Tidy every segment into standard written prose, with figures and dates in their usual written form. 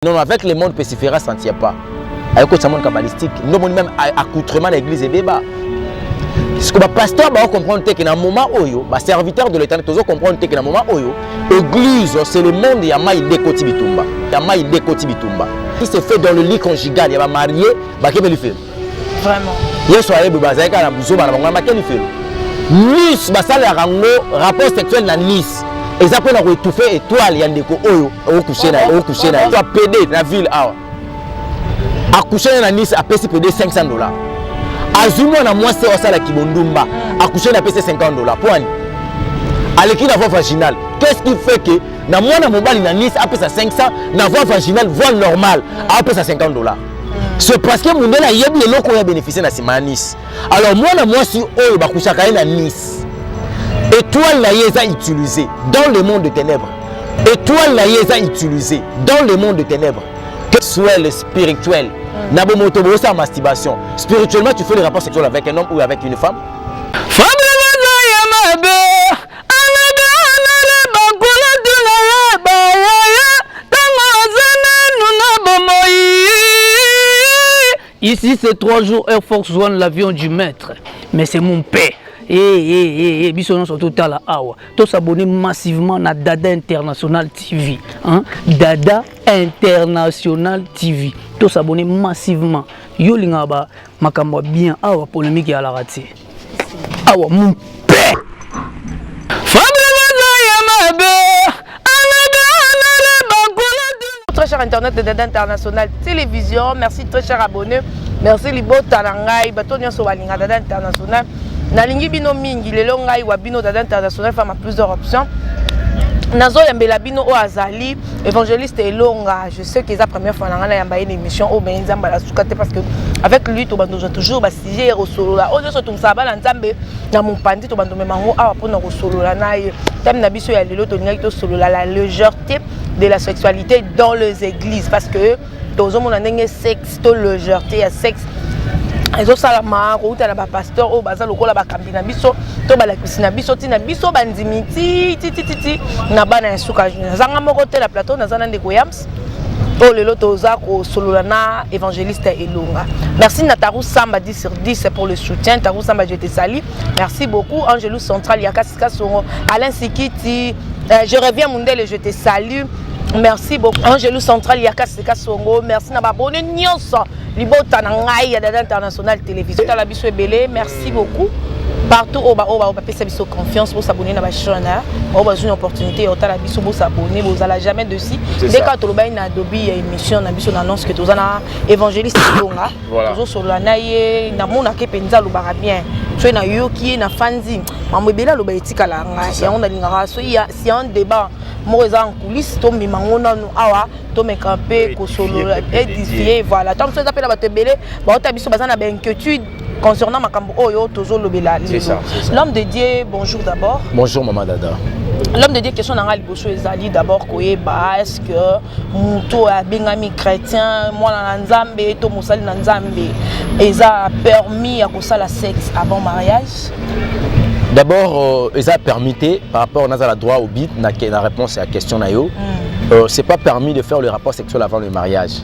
Non, avec le monde pesiféra, ça ne tient pas. Avec le monde kabbalistique, nous avons même accoutrement l'église et débat. Ce que le pasteur va comprendre que dans le moment où le serviteur de l'État doit comprendre que dans le moment où l'église, c'est le monde, il y a maï dékoti bitumba. Il y a maï dékoti bitumba. Il se fait dans le lit conjugal, il y a marié, bah qu'est-ce qu'il fait? Vraiment. Il y a soirée, bah ça y est, quand la boussole, bah qu'est-ce qu'il fait? Nice, bah ça le rapport sexuel dans Nice. Et ça peut nous étouffer étoile, il y a des coups au coucher là, au coucher là. Tu as pédé la ville à coucher dans Nice à payer pédé $500. Azuma na moi c'est ça la kibondumba. À coucher na payer $50. Point. À l'équipe la voie vaginale. Qu'est-ce qui fait que na moi na mobile na Nice à payer 500, na voie vaginale voie normale à payer $50. C'est parce que mon là y a des locaux qui ont bénéficié na sima Nice. Alors moi si oh ba coucher na Nice. Étoile la yeza utilisée dans le monde de ténèbres. Étoile la yeza utilisée dans le monde de ténèbres. Que soit le spirituel. Nabomoto sa masturbation. Spirituellement, tu fais le rapport sexuel avec un homme ou avec une femme. Ici, c'est 3 jours Air Force One, l'avion du maître. Mais c'est mon père. Bisson surtout à la Awa. Tous s'abonner massivement à Dada International TV. Dada International TV. Tous s'abonner massivement. Yo lingaba makamba bien Awa polémique à la raté. Awa mon père. Très cher internet de Dada International Télévision, merci très cher abonné. Merci Libo Talangai, Batonia Sowalinga Dada International. Nalingi bino mingi lelo ngai wa bino Dada International femme a plusieurs options. Nazo yambela bino o azali évangéliste Elonga. Je sais que c'est la première fois na yamba une émission au Benzamba la soukate parce que avec lui to bando toujours ba sujet solo la. O so tumsa ba na nzambe na mopandi to bando memango awa pona solo la na thème na biso ya lelo to ngai to solo la légèreté de la sexualité dans les églises parce que tozo mona ndenge sexe to légèreté à sexe. Ezo salama ko uta na ba pasteur o baza lokola ba kambi na biso to ba la piscine biso tina biso bandimiti ti na bana ya suka zanga moko te la plateau na zana ndeko yams o lelo toza ko solola na évangéliste Elonga. Merci Nataru Samba 10 sur 10 pour le soutien. Nataru Samba je te salue. Merci beaucoup Angelou Central Yakasika Songo Alain Sikiti je reviens Mundele je te salue. Merci beaucoup Angelou Central Yakasika Songo. Merci na ba bonne nyonso Libota na ngai ya Dada International Télévision. Tala biso ebele, merci beaucoup. Partout au bas pesa biso confiance pour s'abonner na ba chaîne. On a une opportunité au tala biso pour s'abonner, vous allez jamais dessus. Dès quand to ba na dobi émission na biso annonce que tozana évangéliste Elonga. Tozo solo na ye na mona ke penza lo bara bien. Tu na yoki na fanzi. Mambo ebela lo ba etika la ngai. Ya on a lingara so ya si un débat moi en coulisses to mi mangona no awa to me camper ko solo édifier voilà tant que ça appelle ba tebele ba otabiso bazana ba inquiétude concernant makambo oyo tozo lobela l'homme de Dieu bonjour d'abord bonjour maman Dada l'homme de Dieu question na liboso ezali d'abord koyeba est-ce que muto a bengami chrétien moi na nzambe to musali na nzambe eza permis à kosala sexe avant mariage. D'abord, ils ont permis, par rapport à la droit au bit, la réponse à la question, c'est pas permis de faire le rapport sexuel avant le mariage.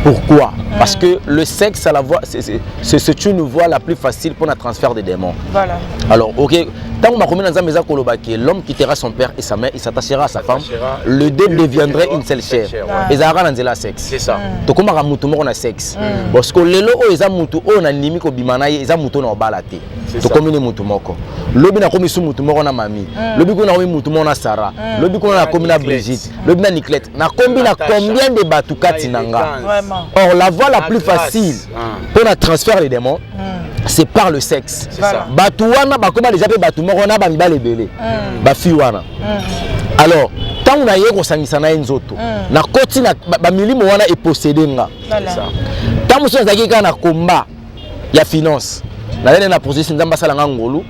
Pourquoi? Parce que le sexe, c'est une voie la plus facile pour le transfert des démons. Voilà. Alors, ok, tant que l'homme quittera son père et sa mère, il s'attachera à sa femme, le deux deviendrait une seule chair. Ils auront un sexe. C'est ça. Donc, comment on a sexe? Parce que les lois, ils ont un limite au bimana, ils ont un balate. Donc, comme ils ont un lobi na komi su mutu moko na mami lobi ko na komi mutu moko na Sarah lobi ko na komi na Brigitte lobi na Nicolette na kombi na combien de batukati nanga. Or la voie la plus facile pour la transfert les démons c'est par le sexe. Batu wana bakoma déjà pe batu moko na ba mibale belé ba fi wana. Alors tant on a yeko sangisa na nzoto na koti na ba milimo wana e posséder nga. Tant muso zaki kana combat ya finance na lene na processus nzamba sala ngangolu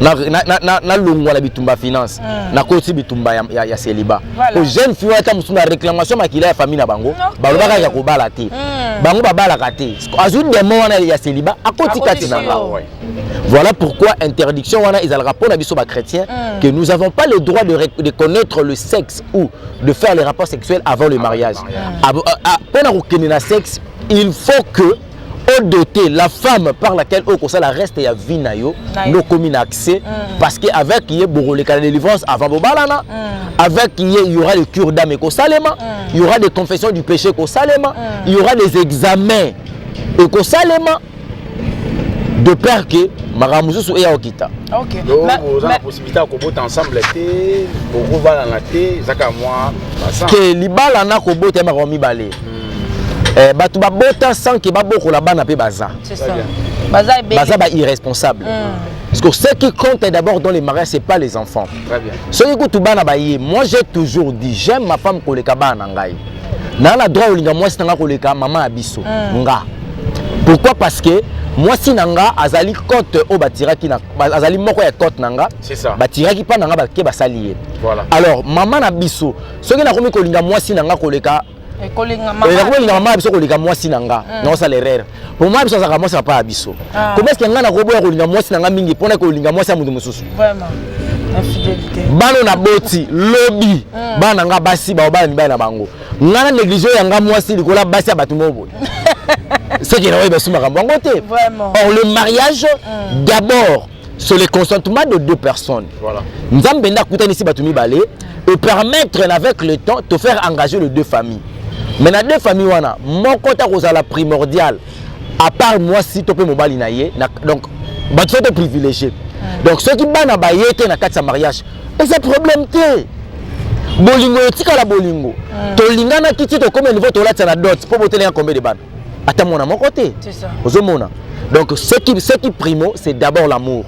na longwa la bitumba finance na koti bitumba ya célibat ko jeune fille ta musuna réclamation makila ya famille na bango balobaka ya kobala te bango babala kate azu demo wana ya célibat akoti kati na nga. Voilà pourquoi interdiction wana ezalaka pona biso ba chrétien que nous avons pas le droit de connaître le sexe ou de faire les rapports sexuels avant le mariage. Pona ko kenena sexe, il faut que au doté la femme par laquelle au la reste ya vie na yo no commune accès parce que avec il y a beaucoup de délivrance avant bobalana avec il y aura le cure d'âme ko salema il y aura des confessions du péché ko salema il y aura des examens et ko salema de peur que maramusu ya okita. OK. Vous avez la possibilité de boter ensemble té beaucoup va dans la té zaka moi que libala na ko boter maromi balé. Batu ba bota sans que baboko la bana pe baza. C'est ça. Baza ba irresponsable. Parce que ce qui compte d'abord dans les mariages c'est pas les enfants. Très bien. Ce qui tout bana ba yé, moi j'ai toujours dit j'aime ma femme koleka bana ngai. Na la droit olinga moi sitanga koleka maman abiso nga. Pourquoi? Parce que moi si nanga azali côte au batiraki na azali moko ya côte nanga. C'est ça. Batiraki pa nanga ba ke basali. Voilà. Alors maman na biso, ce qui na komi kolinga moi si nanga koleka maman abiso koleka mwasi nanga non ça l'erreur pour moi abiso saka mwasi pas abiso comment est-ce que ngana ko boya kolinga mwasi nanga mingi pona kolinga mwasi amudu mususu vraiment infidélité bano na boti lobby bana nga basi ba bana ni bana bango ngana négligé yanga mwasi likola basi abatu mobo ce qui est basuma kambango te vraiment. Or le mariage d'abord c'est le consentement de deux personnes. Voilà. Nzambe na kutani si batu mibale et permettre avec le temps de faire engager les deux familles. Mais dans deux familles wana mon côté la primordial à part moi si topé mobali na ye donc ba tu es privilégié. Donc ceux qui bana ba yete na kati mariage et c'est problème té. Bolingo tika la bolingo. To lingana kiti to comme niveau to la tsana dot pour boteler combien de bana. Attends mon mon côté. C'est ça. Ozomona. Donc ce qui primo c'est d'abord l'amour.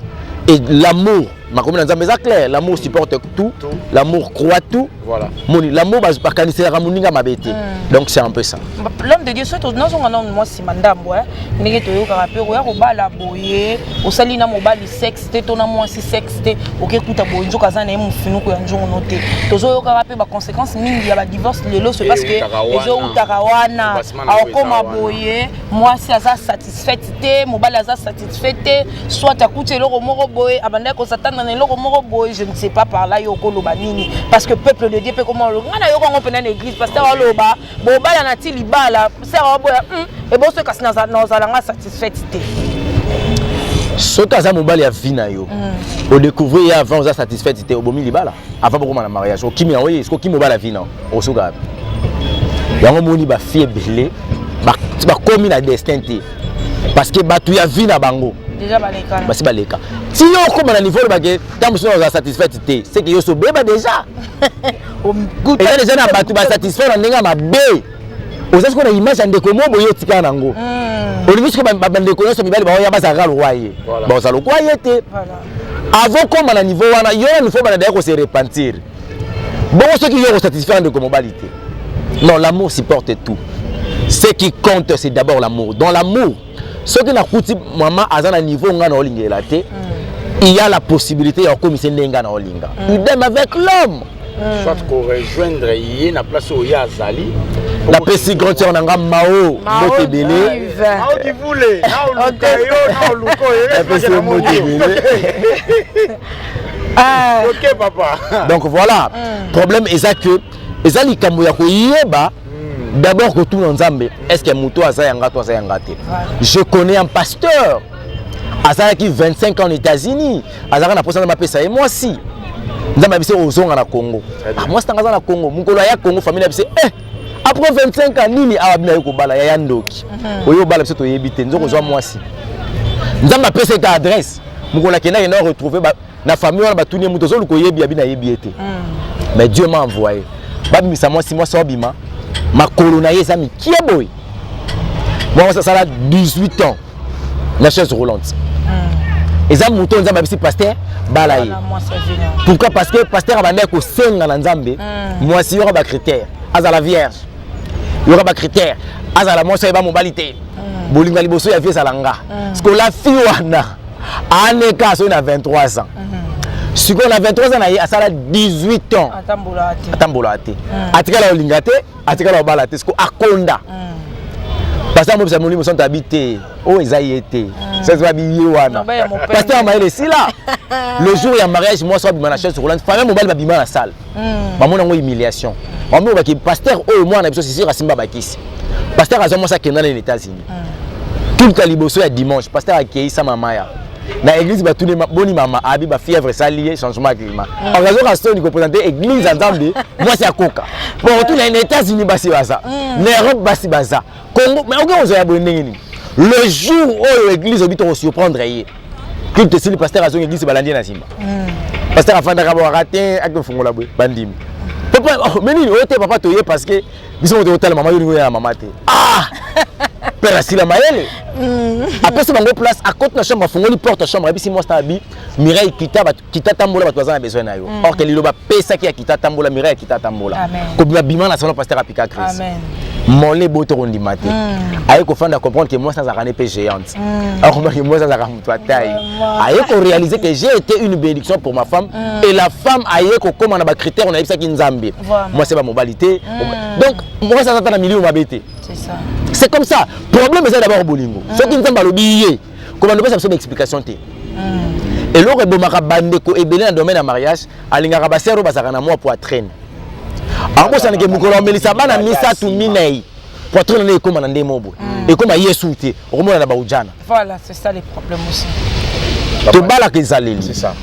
Et l'amour, ma commune dans mes clair, l'amour supporte tout, l'amour croit tout. Voilà. L'amour va pas canaliser la moninga ma bête. Donc c'est un peu ça. L'homme de Dieu soit nous on moi si mandambo hein. Nenge to yo karape o ya ko bala boye, o sali na mobali sexe te to na moi si sexe te, o ke kuta boye nzo kazana e mufinu ko ya njongo note. Tozo yo karape ba conséquences mingi ya ba divorce lelo c'est parce que ezo utarawana a koma boye, moi si aza satisfait te, mobali aza satisfait te, soit akuti loko moko boye, abanda ko satana na loko moko boye, je ne sais pas par là yo ko loba nini parce que peuple de Dieu peut comment le ngana yo ko pena l'église pasteur loba, bo bala na ti libala, c'est boya et bon ce kasi na zalanga satisfait te. Ce cas mobali ya vie na yo. O découvrir avant za satisfait te o bomi libala. Avant beaucoup na mariage, o kimi oye, est-ce que kimi mobala vie na o soka. Yango moni ba fie belé, ba komi na destin te. Parce que batu ya vie na bango. Déjà baleka. Basi baleka. Si yo comme na niveau ba ke tant so za satisfait te, c'est que yo so beba déjà. Et là déjà na batu ba satisfait na ndenga mabe. Oza ko na image ande ko mo boyo tika nango. Olivier ko ba bande ko so mibali ba ya ba za ga loyer. Ba za loyer te. Voilà. Avant comme na niveau wana yo il faut ba ko se repentir. Bon ce qui yo satisfait de comme balité. Non, l'amour supporte tout. Ce qui compte c'est d'abord l'amour. Dans l'amour, ce qui na kuti maman azana niveau nga na olingela te. Il y a la possibilité de commisser nenga na olinga. Idem avec l'homme. Soit qu'on rejoindre yé na place où ya zali. La pesi grande sœur nanga Mao, Mote Belé. Mao qui voulait, na oluko La pesi Mote Belé. OK papa. Donc voilà, problème est ça que ezali kambo ya ko yeba d'abord que tout nzambe, est-ce que muto azayanga to azayanga te. Je connais un pasteur Azara qui 25 ans aux États-Unis, Azara na posa na mapesa et moi aussi. Nzamba bise ozonga na Congo. Moi c'est na Congo, mukolo ya Congo famille bise après 25 ans nini abina yoko bala ya yandoki. Oyo bala bise to yebite nzoko zo moi aussi. Nzamba pesa ta adresse. Mukolo kena ina retrouver na famille wana batuni muto zo luko yebi abina yebiete. Mais Dieu m'a envoyé. Babi misa moi si moi so bima. Ma colonna yezami kieboy. Moi ça a 18 ans. La chaise roulante. Et ça mouton nzamba bisi pasteur balaye. Pourquoi? Parce que pasteur abandé ko senga na nzambe. Moi si yora ba critère, aza la vierge. Yora ba critère, aza la moi ça ba mobalité. Bolinga liboso ya vie salanga. Parce que la fille wana Aneka so na 23 ans. Si on a 23 ans à ça 18 ans. Atambola te. Atikala olingate, atikala obala te, sko akonda. Parce que moi ça molimo sont habité. Oh ezayete. Ça va bien wana. Parce que maïle si là. Le jour il y a mariage moi ça bima na chaise roulante. Famille mobile ba bima na salle. Ba mona ngo humiliation. Ba mo ba ki pasteur oh moi na biso c'est sur Simba Bakisi. Pasteur azo moi ça kenda les États-Unis. Tout le liboso ya dimanche, pasteur accueilli sa maman ya. Na église ba tous les boni mama abi ba fièvre ça lié changement climat. En raison raison du représenter église Nzambe, moi c'est à Coca. Bon retour les États-Unis basi baza. L'Europe basi baza. Congo mais on ya bonengini. Le jour où l'église obite on surprendre yé. Culte si le pasteur a son église balandi na Simba. Pasteur afanda ka bo raté ak fongola boy bandim. Papa mais ni ote papa toyé parce que biso on hôtel maman yo ya maman té. Ah père si la maëlle. Après ce bango place à côté de la chambre fongoli porte chambre et puis si moi stabi Mireille kita tambola bato bazana besoin na yo. Or que liloba pesa ki kita tambola Mireille kita tambola. Ko bima na salon pasteur apika Christ. Amen. Molé boto rondi maté. Aye ko fanda comprendre que moi sans arane pe géante. Alors que moi sans arane toi taille. Aye ko réaliser que j'ai été une bénédiction pour ma femme et la femme aye ko comme on a ba critère on a ça ki nzambe. Moi c'est pas mobilité. Donc moi ça attend na milieu mabete. C'est ça. C'est comme ça. Problème c'est d'abord au bolingo. Ce qui nous a oublié, comment nous faisons une explication té. Et l'autre bomaka bande ko ebele dans domaine de mariage, alingaka basero basakana moi poitrine. Alors ça n'est que mukolo melisa bana misa tu minei. Poitrine ne comme na ndemobo. Et comme yesu té, romona na ba ujana. Voilà, c'est ça les problèmes aussi. To bala que zaleli. C'est ça.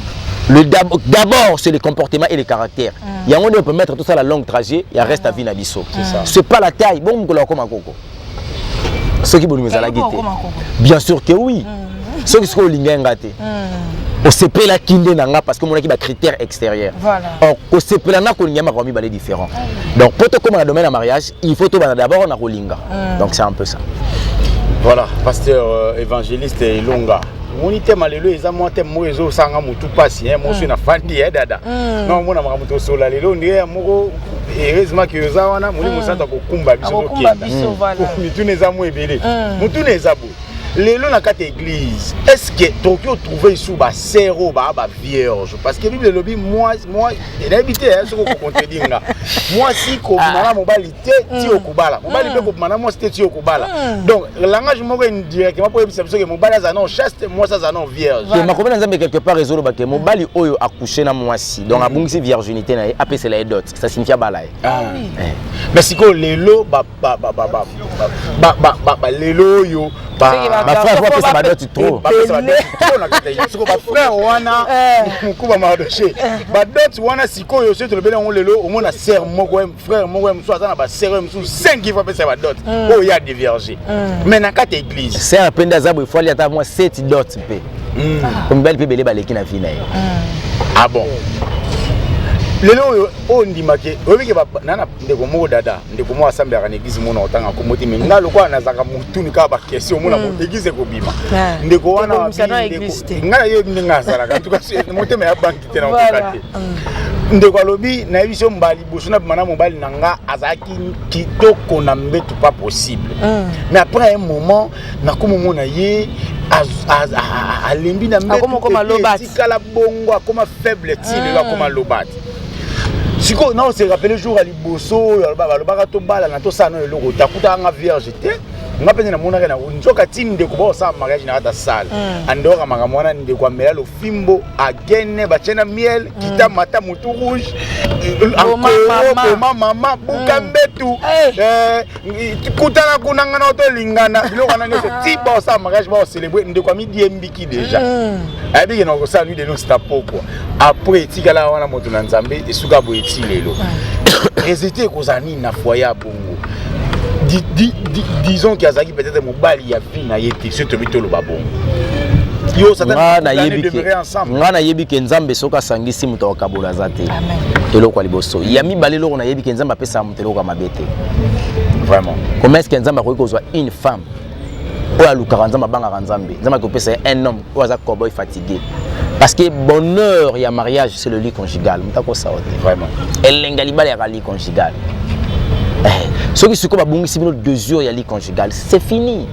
D'abord, c'est les comportements et les caractères. Il y a on peut mettre tout ça la longue trajet, il reste à vie na biso. C'est pas la taille, bon mukolo comme koko. Ceux qui nous la guetter. Bien sûr que oui. Ceux qui sont lingengate. On se peut la kinde nanga parce que mon équipe a critères extérieurs. Voilà. On se peut la na ko nyama ko mi balé différent. Donc pour te comme dans le domaine du mariage, il faut tout d'abord na ko linga. Donc c'est un peu ça. Voilà, pasteur évangéliste Ilonga. Monité malelo ezamo te moezo sanga mutu pasi hein mosu na fandi dada. Non mona makamuto sola lelo ndiye moko heureusement que yozawana muli musanta ko kumba biso ko kenda. Mutu nezamo ebele. Mutu nezabo. Lelo na kate église. Est-ce que Tokyo trouver sous ba zéro ba vierge parce que Bible lobby moi et habité hein ce ko contredinga. Moi si ko mala mobilité ti okubala. Mobilité ko mana moi c'était ti okubala. Donc le langage moko indirectement pour ebisa biso que mobali za non chaste moi ça za non vierge. Je ma connais nzambe quelque part réseau ba que mobali oyo accoucher na mwasi. Donc abungisi virginité na apé c'est la dot. Ça signifie balaye. Ah oui. Mais si ko lelo ba lelo yo ma frère voit que ça va être trop. Ma frère wana mukuba madoche. Ba dot wana sikoyo so to lebele on lelo au moins sœur moko frère moko mso azana ba sœur mso 5 fois pesa ba dot. Oh il y a divergé. Mais na kate église. C'est un penda zabo il faut aller à moi 7 dot pe. Comme belle pe belé baleki na vina. Ah bon. Lelo o ndimake obi ke nana ndeko moko dada ndeko moko asambe ya église mona otanga komoti mais ngalo kwa nazaka mutuni ka ba question mona mo église ko bima ndeko wana ngala yo ndinga sala ka tuka motema ya banki te na okate ndeko alobi na biso mbali bosuna bimana mobali nanga azaki kitoko na mbetu pas possible mais après un moment na komo mona ye a lembi na mbetu kala bongo akoma faible tile la koma lobati. Si on se rappelle le jour à Liboso, le bala na to sana le logo takuta nga vierge te nga pene na mona na nzoka tindi de ko sa mariage na ta salle andora makamwana ndi kwa mela lo fimbo agene bachena miel kita mata mutu rouge mama bukambetu kutana kunanga na to lingana biloko na nyoso tiba sa mariage ba célébrer ndi kwa midi mbiki déjà abi na ko sa lui de nous sta poko après tikala wana moto na nzambe esuka boeti lelo résultat kozani na foyer bongo disons qu'il y a ça qui peut-être mobali ya vie na yete surtout bitolo babongo yo ça demeurer ensemble ngana yebi ke nzambe soka sangisi muto okabola zate amen eloko liboso ya mibale loko na yebi ke nzambe apesa mutelo ka mabete vraiment comment est-ce que nzambe akoki kozwa une femme ou alukaka nzambe banga nzambe nzambe ko pesa un homme ou aza cowboy fatigué parce que bonheur ya mariage c'est le lit conjugal mutako ça vraiment elenga libala ya lit conjugal. Ceux qui se sont bungisi bino 2 jours ya lit conjugal, c'est fini.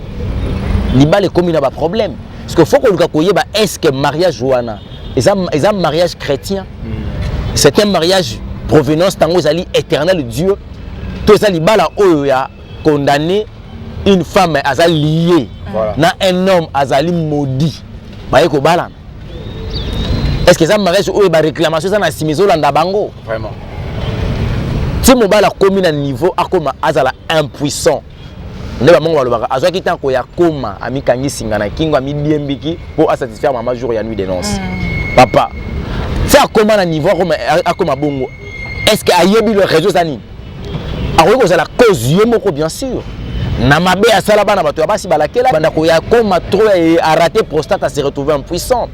Libale comme il n'a pas problème. parce que faut que luka koyeba est-ce que mariage wana un mariage chrétien c'est un mariage provenance tango ezali éternel Dieu to ezali bala oyo ya condamné une femme azali liée na un homme azali maudit baye ko bala est-ce que ça mariage oyo ba réclamation ça na simizo landa bango vraiment si mobala komi na niveau akoma azala impuissant ne ba mongo balobaka azwaki tanko ya koma amikangi singa na kingo amidiembiki pour satisfaire maman jour ya nuit de noces papa c'est akoma na niveau akoma bongo est-ce que ayebi le réseau ça nini akoki kozala cause ye moko bien sûr na mabe asala bana bato ya basi balakela banda ko ya koma trop a raté prostate à se retrouver impuissant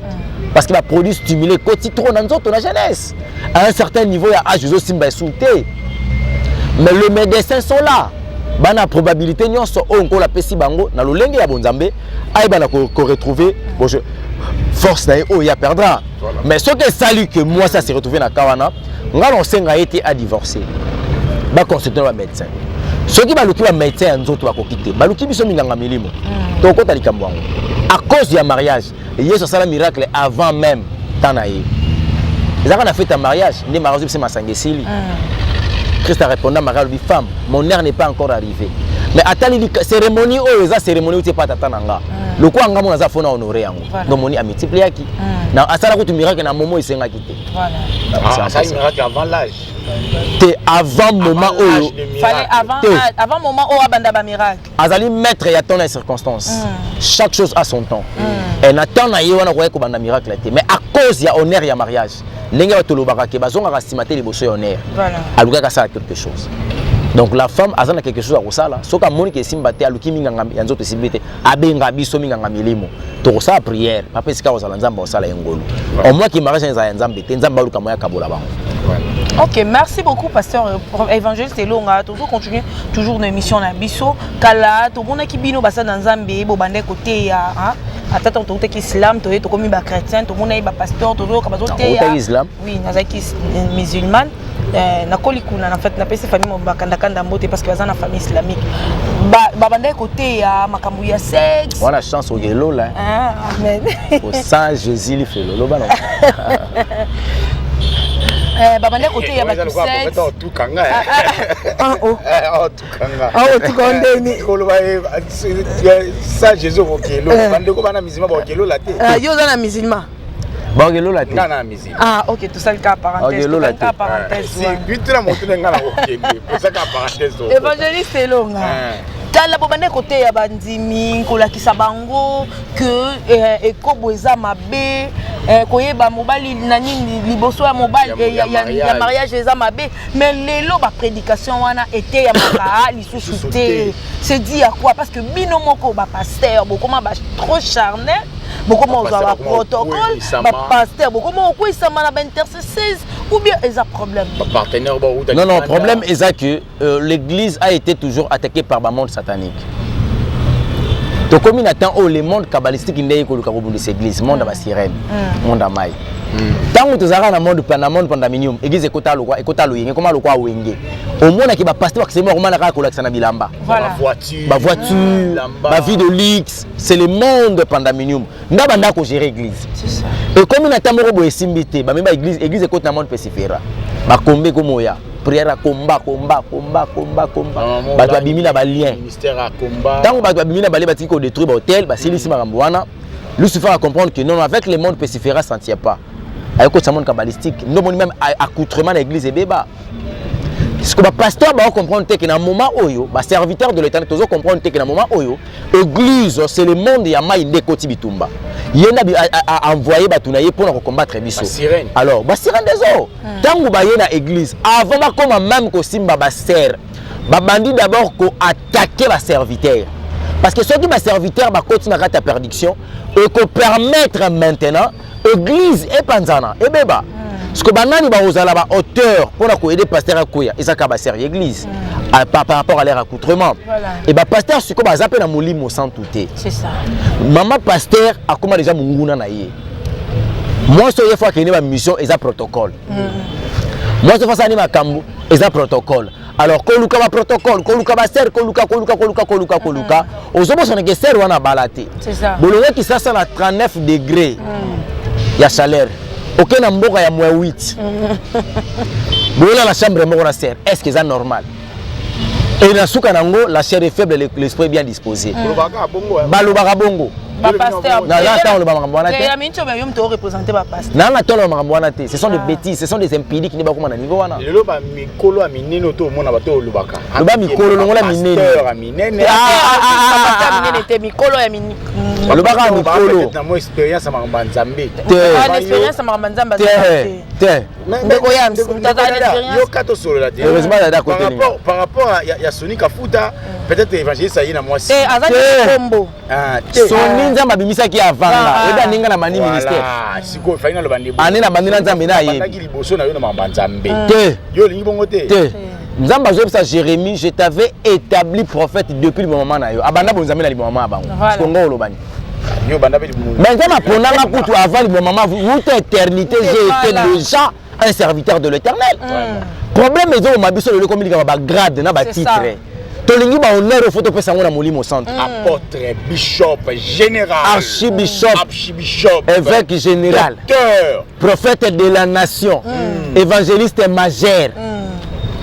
parce qu'il a produit stimulé côté trop dans nzoto na jeunesse à un certain niveau ya âge zo simba insulté mais les médecins sont là bana probabilité nyonso onko la pesi bango na lolenge ya bonzambe ay bana ko retrouver bon je force na o ya perdra mais ce que salut que moi ça s'est retrouvé na kawana ngalo senga été à divorcer ba consulter un médecin ceux qui baluki ba médecin nzoto ba kokite baluki biso minganga milimo to ko tali kambwango à cause du mariage yeso sala miracle avant même tanaye ezaka na fait un mariage ni mariage c'est masangesili Christ a répondu à Marie, femme, mon heure n'est pas encore arrivée. Mais attendez, cérémonie, la cérémonie, tu pas t'attendre. Le quoi, on a fait honorer. Donc, on a multiplié qui. Na asala ko miracle na momo isenga kité. Voilà. Ça miracle avant l'âge. T'es avant moment où fallait avant moment où abanda ba miracle. Azali maître ya ton circonstance. Chaque chose a son temps. Et n'attend na yewana ko ko banda miracle té. Mais à cause ya honneur ya mariage. Ndenge batolobaka ke bazonga rasimate liboso ya honneur. Voilà. Alukaka ça quelque chose. Donc la femme a quelque chose à kosala. Soka moni ke simbate aluki minganga ya nzoto simbete abenga biso minganga milimo. To ça prière. Papa sika ozala nzamba osala ngolo. Au moins ki mariage ya nzambe te nzamba luka moya kabola bango. Ok, merci beaucoup, pasteur évangéliste Elonga. Toujours continuer, toujours une émission na biso. Kala, tout le monde qui bino basa dans Zambie, bobande côté ya, attends, tout le islam, tout le comme ba chrétien, tout le monde ba pasteur, tout le comme côté ya. Islam. Oui, nazaki musulman. Na kolikuna en fait na pesi famille mo bakanda kanda mbote parce que bazana famille islamique. Ba bande côté ya makambu ya sexe. On a chance au gelo là. Amen. Au sang Jésus li fait lolo ba non. Babande côté ya batu sexe. Tout kanga. Tout kanga ni. Ça Jésus au gelo. Bande ko bana musulman ba gelo la té. Yo za na musulman. Ba gelo la té. Na musulman. Ah OK, tout ça le cas parenthèse. Tout ça parenthèse. C'est but la monter ngala au gelo. Pour ça ka parenthèse. Évangéliste Elonga. Tala bobande côté ya bandimi kolakisa bango que ekobweza mabe koyeba mobali na nini liboso ya mobali ya mariage eza mabe mais lelo ba prédication wana était ya maka lisusu te c'est dit à quoi parce que bino moko ba pasteur bokoma ba trop charnel bokoma oza ba protocole ba pasteur bokoma okwisa mana ba intercesseuse ou bien eza problème partenaire non problème est que l'église a été toujours attaquée par le monde satanique. Donc comme il attend les mondes kabbalistiques n'est que le carreau de cette église monde à sirène monde à maille tant que tu as un monde pandaminium église ekota lo yenge comment lo kwa wenge au moins qui va pasteur que c'est moi roman na ko na bilamba ba voiture ba vie de luxe c'est le monde pandaminium ndabanda ko gérer église c'est ça et comme il attend mo bo esimbité ba même église ekota na monde pesifera ba kombe ko moya prière combat bato babimina ba lien ministère à combat tant bato babimina ba batiki ko détruire hôtel ba silisi makambo wana Lucifer a comprendre que non avec le monde pesifera ça ne tient pas avec le monde kabbalistique non même accoutrement l'église et béba ce que le pasteur va comprendre que dans un moment oyo ba serviteur de l'Éternel toujours comprendre que dans un moment oyo église c'est le monde ya mai ndekoti bitumba yena a envoyé batunaye pour combattre biso alors ba sirène des eaux tangu ba yena église avant ba comme même ko simba ba ser ba bandi d'abord ko attaquer ba serviteur parce que ceux qui ba serviteur ba continuer à ta perdition et ko permettre maintenant église et panzana et beba ce que banani ba ozala ba auteur pour ko aider pasteur akoya ezaka ba servir église par rapport à leur accoutrement et ba pasteur ce que ba zape na molimo sans touter c'est ça maman pasteur akoma déjà munguna na ye moi so yefa que ni ba mission eza protocole moi so fa ça ni makambu eza protocole alors koluka ba protocole koluka ba ser koluka ozobo soneke ser wana balate c'est ça bolongo qui ça na 39 degrés ya chaleur aucun na mboka ya moins 8 bola la chambre moko na ser est-ce que c'est normal et na suka nango la chair est faible l'esprit est bien disposé balobaka bongo pasteur ce sont des bêtises, ce sont des impédiques qui ne sont pas niveau wana. Le ba mikolo a minene to mona ba to lubaka. Le ba mikolo longola minene. Mikolo ya minene. Le ba mikolo. Na mo expérience ma Nzambe. Expérience ma Nzambe. Ndeko ya yo kato solo la. Heureusement dada côté. Par rapport à ya Soni Kafuta, peut-être évangéliste ayi na moi. Azali kombo. Soni Nzamba bimisa ki avanga. Eda ninga na mani ministère. Siko faina lo bandi. Ani na bandi na Nzambe na ye. Bandaki liboso na yo na ma Nzambe. Yo lingi bongo te. Nzamba zo ça Jérémie, je t'avais établi prophète depuis le moment na yo. Abanda bonzambe na liboma bango. Kongo lo bani. Yo banda be mais Nzamba ponanga kutu avant le moment toute éternité j'ai été déjà un serviteur de l'Éternel. Problème est au mabiso le communiquer ba grade na ba titre. Tolingi ba honneur au photo pesa ngona molimo centre. Apôtre, bishop, général, archibishop, évêque général, docteur, prophète de la nation, évangéliste majeur.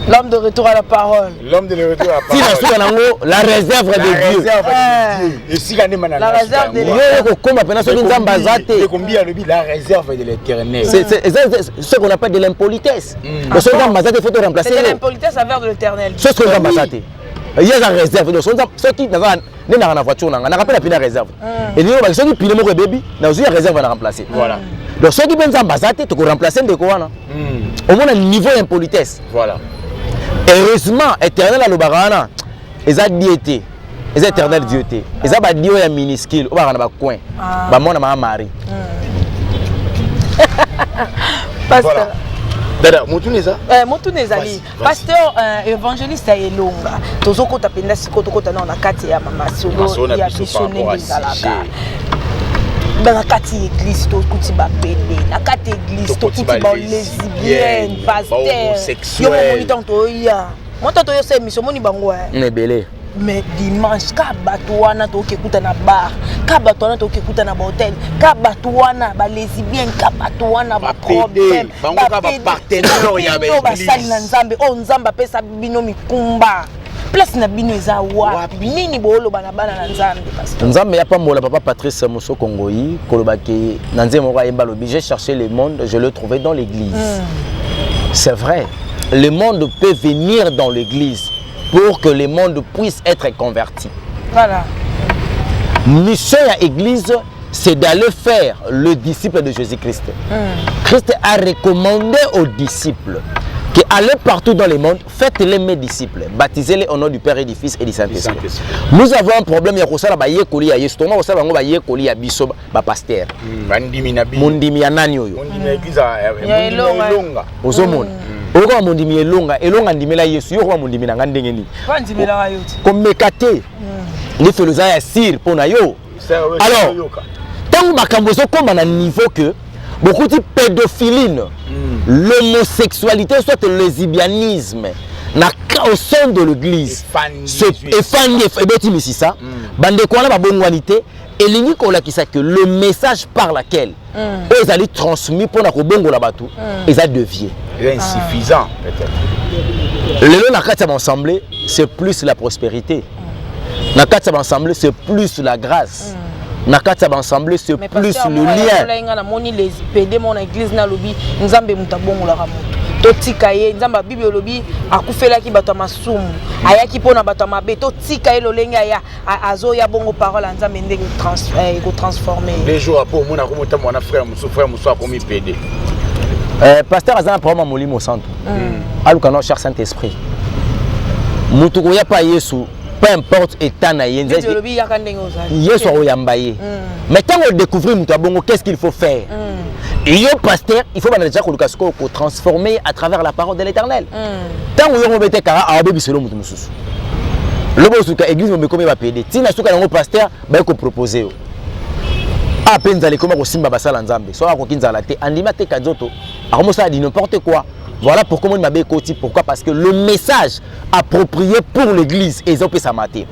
L'homme de retour à la parole. L'homme de retour à la parole. La réserve de Dieu. La réserve de Dieu. La réserve de l'Éternel. C'est ce qu'on appelle de l'impolitesse. Il faut remplacer. C'est de l'impolitesse envers de l'Éternel. C'est ce qu'on a il y a la réserve. Ceux qui n'ont pas la voiture, on a rappelé la réserve. Et ceux qui pillent mon bébé, la réserve va remplacer. Voilà. Donc ceux qui viennent s'embassater, tu peux remplacer de quoi? Au moins un niveau d'impolitesse. Voilà. Heureusement, éternel à l'Obarana, ils ont diété. Ils ont éternel diété. Ils ont dit qu'ils sont minuscules. Ils ont coin. Ils ont mari. Pasteur. Dada, Moutouneza? Moutouneza, pasteur évangéliste à Elonga. Tozoko tapenda sikoto kota na kati ya mama solo ya missionné bizalaka. Dans la kati église to kuti ba bébé, na kati église to kuti ba lesbienne, pasteur. Yo moni tanto ya. Moi tanto yo c'est mission moni bango Nebele. Mais dimanche ka bato wana to kekuta na bar, ka bato wana to kekuta na hotel, ka bato wana ba lesbienne, ka bato wana ba problème, bango ka ba partenaire ya ba église. Ba sali na Nzambe, o Nzamba pesa bino mikumba. Place na bino eza wapi nini bolo bana na Nzambe pasteur. Nzambe ya pambola papa Patrice Mosso Kongoyi kolobaki nanze moko ayemba lobi j'ai cherché le monde, je le trouvais dans l'église. C'est vrai. Le monde peut venir dans l'église pour que le monde puisse être converti. Voilà. Mission à l'église, c'est d'aller faire le disciple de Jésus-Christ. Christ a recommandé aux disciples que allez partout dans le monde, faites-les mes disciples, baptisez-les au nom du Père et du Fils et du Saint-Esprit. Nous avons un problème, il y a ça là, yekoli ya Yesu, on ça va yekoli ya biso ba pasteur. Mundimi ya nani oyo? Mundimi église ya Elonga. Ozomona. Oko mundimi Elonga, Elonga ndimela Yesu, yo ko mundimi na ngandenge ni. Kwa ndimela yote. Comme mekate. Ni feloza ya sir pona yo. Alors, tant makambo zo comme na niveau que beaucoup de pédophilie, l'homosexualité, soit le lesbianisme, au sein de l'église, et que le message par laquelle ils allaient transmis pour ils ont dévié. C'est insuffisant peut-être. Le l'Assemblée, c'est plus la prospérité. L'Assemblée, c'est plus la grâce. Nakati ensemble c'est plus le lien. Moni les PD mon église na lobi nzambe mutabongo la ramoto. Totika ye nzamba bible lobi akufela ki bato masumu. Ayaki pona bato mabe totika ye lolenga ya azo ya bongo parole nzambe ndenge transformer. Les jours après mona ko mutambo na frère muso akomi PD. Pasteur azana problème molimo centre. Aluka no cher Saint-Esprit. Mutuko ya pa Yesu. Peu importe état na yenze. Yesu oyambaye. Mais quand on découvre mutabongo, qu'est-ce qu'il faut faire? Et yo pasteur, il faut déjà ko transformer à travers la parole de l'Éternel. Tant que yo bete kara a bebi selo mutu mususu. Le bosuka église me comme ba PD. Tina suka ngo pasteur ba ko proposer. A penza le koma ko simba basala nzambe. So ko kinza la te andima te kadzoto ça dit n'importe quoi. Voilà pourquoi moi m'abé côté. Pourquoi? Parce que le message approprié pour l'église est ça peut s'amater.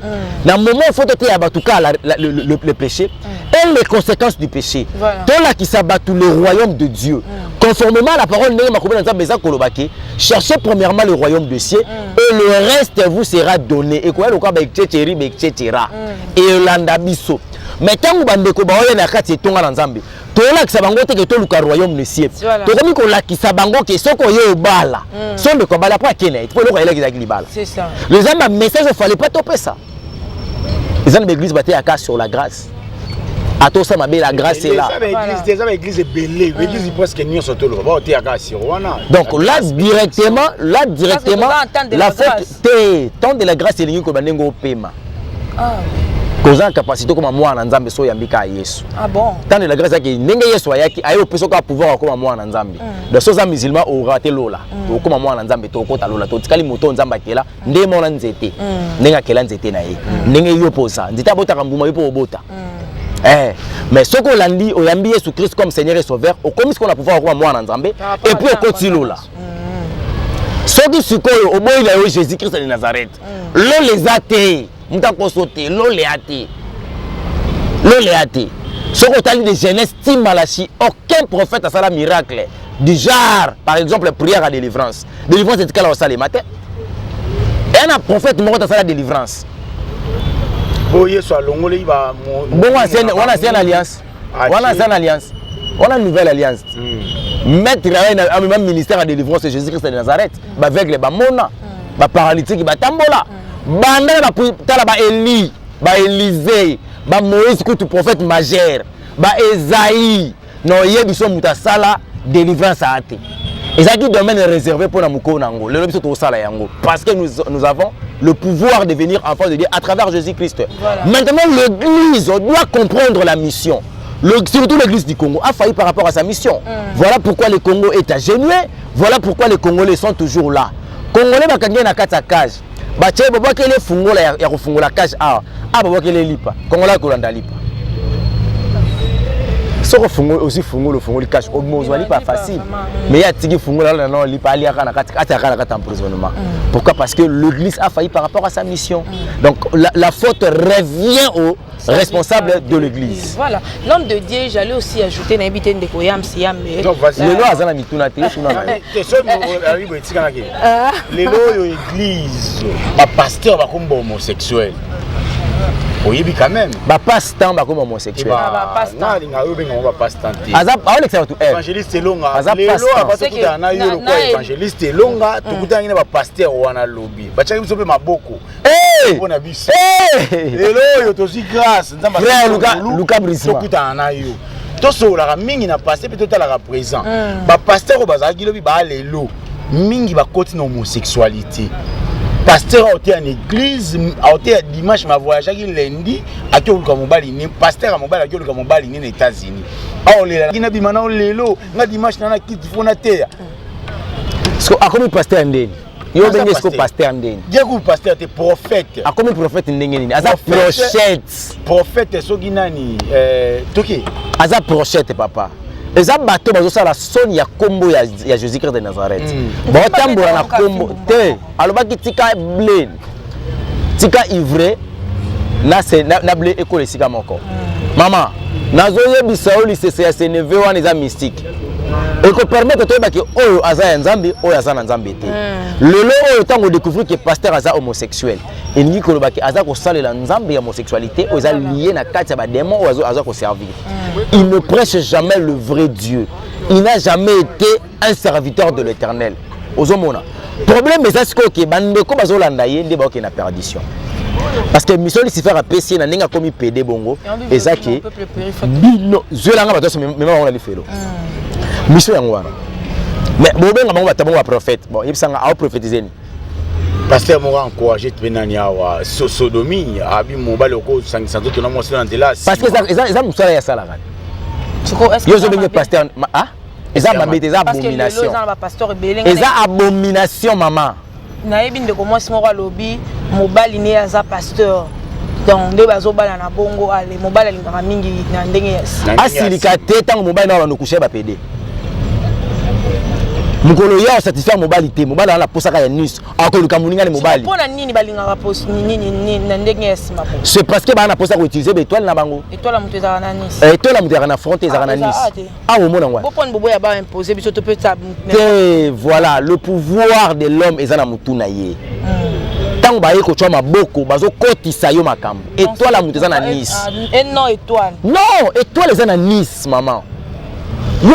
Dans le moment où il faut te en tout cas le péché et les conséquences du péché. Tout là qui s'abat le royaume de Dieu. Conformément à la parole de Kolobake, cherchez premièrement le royaume de cieux et le reste vous sera donné. Et quoi le cas et landabiso. Mais tant que bandeko ba oya na kati tonga na Nzambe. Tola kisabango te que to luka royaume de cieux. To komi ko la kisabango ke soko yo bala. Sombe ko bala pa kene. Il faut le koyela ki bala. C'est ça. Les hommes message il fallait pas toper ça. Les hommes de l'église battaient à cas sur la grâce. À tout ça, la grâce est là. L'église est belle, l'église est presque n'y a surtout le donc là directement, la fête, tant de la grâce est liée comme un nengo paiement. Cause en capacité comme moi en Nzambe so yambika Yesu. Ah bon? Tant de la grâce qui nenga Yesu ayaki ayo peso ka pouvoir comme moi en Nzambe. De ceux musulmans au raté lola. Comme moi en Nzambe to kota lola to tikali moto Nzamba kela nde mona nzete. Nenga kela nzete na ye. Nenga yo posa. Nzita bota kambuma yo po bota. Mais ce qu'on l'a dit, on a mis Jésus Christ comme Seigneur et Sauveur, on commence qu'on a pouvoir voir moi en Nzambe et puis on continue là. Ce qui se colle au moins il a eu Jésus Christ de Nazareth. L'on les athées, on t'a consulté, l'on les athées. Ce qu'on t'a dit de Genèse, Tim Malachi, aucun prophète a fait un miracle du genre, par exemple, prière à délivrance. Délivrance c'est quand on s'allume matin. Et un prophète mort à la délivrance. Bon, on a une alliance. On a une nouvelle alliance. Mettre un ministère à délivrance de Jésus-Christ de Nazareth. Avec les bamona, les paralytiques, les tambola. Banda ba Élie, ba Élisée, ba Moïse que tu prophète majeur, ba Esaïe. Non, il y a des choses mutasala délivrance à athée. Et ça qui domaine est réservé pour Namouko Nango. Le lobby au sala yango. Parce que nous avons le pouvoir de devenir enfants de Dieu à travers Jésus-Christ. Voilà. Maintenant, l'Église doit comprendre la mission. Surtout l'Église du Congo a failli par rapport à sa mission. Voilà pourquoi le Congo est agenoué. Voilà pourquoi les Congolais sont toujours là. Congolais bakangé na kata cage. Bache bobo kele fungola ya kufungola cage a. Bobo kele lipa. Congolais kolanda lipa. Soko fungo aussi fungo le fungo le cache au mozwali pas facile mais il y a tigi fungo là non li pas ali akana kata emprisonnement. Pourquoi? Parce que l'église a failli par rapport à sa mission. Donc la faute revient aux responsables de l'église. Voilà, l'homme de Dieu, j'allais aussi ajouter n'habiter de koyam siam mais le loi azana mituna te tuna les lois église ba pasteur ba kombo homosexuel. Oui, quand même. Bah passe-temps bah comme homosexuel. Bah passe-temps. Évangéliste longa. Évangéliste longa. Tukuta ngine ba pasteur wana lobby. Bacha biso pe maboko. Bona biso. Lelo yo tozi grâce. Nzamba. Luka Brisma. Tukuta na yo. Toso la mingi na passé pe tota la présent. Ba pasteur bazaki lobi ba lelo. Mingi ba koti na homosexualité. Pasteur a été en église, a été dimanche, m'a voyagé lundi, a été au Mobali, pasteur à Mobali, a été au Mobali, aux États-Unis. Ah, on est là, il y a des gens qui sont là, dimanche, il y a des gens qui sont là. A combien de pasteurs ndeni? Yo bengi est-ce que pasteur ndeni? Dieu que pasteur est prophète. A combien de prophètes ndeni? Aza prophète. Prophète soginani toki. Aza prophète papa. Les abato bazo sala soni ya kombo ya Jésus-Christ de Nazareth. Ba tambola na kombo te alobaki tika blé. Tika ivre na blé école sika moko. Maman, nazoye bisaoli c'est neve wana za mystique. Et qu'on permettre de que oyo aza nzambi oyo aza na nzambi te. Lelo oyo tango découvrir que pasteur aza homosexuel. Et ni ko lobaki aza ko salela nzambi ya homosexualité oza lié na kati ya ba démon oyo aza ko servir. Il ne prêche jamais le vrai Dieu. Il n'a jamais été un serviteur de l'Éternel. Ozomona. Problème c'est que bandeko bazolanda ye nde ba na perdition. Parce que mission si faire appeler na ninga komi PD bongo ezaki bino zelanga bato même on a fait mission yango wana mais bobenga bango batabongo ba prophète bon yebisanga a prophétiser ni pasteur mora encourager penani awa sodomie abi mobali ko sangisa to na mo sala ndela parce que ça musala ya sala kan est-ce que yo zo benga pasteur ah eza mabete eza abomination eza abomination maman nayebi ndeko mwasi moko alobi mobali ne aza pasteur donc nde bazobala na bongo ale mobali alingaka mingi na ndenge ya asilika te ntango mobali na banokushe bapede mukolo ya satisfaire mobali te mobali ala posaka ya Nice akoluka muninga ni mobali pona nini balingaka poste nini na ndenge ya sima po c'est parce que bana posa ko utiliser étoile na bango étoile mutu ezaka na Nice étoile mutu ezaka na fronte ezaka na Nice au mona ngwa bopone bobo ya ba imposer biso to peut ça et voilà le pouvoir de l'homme ezana mutu na ye tango ba yeko chwa maboko bazo kotisa yo makambo étoile mutu ezana Nice et non étoile non étoile ezana Nice maman yo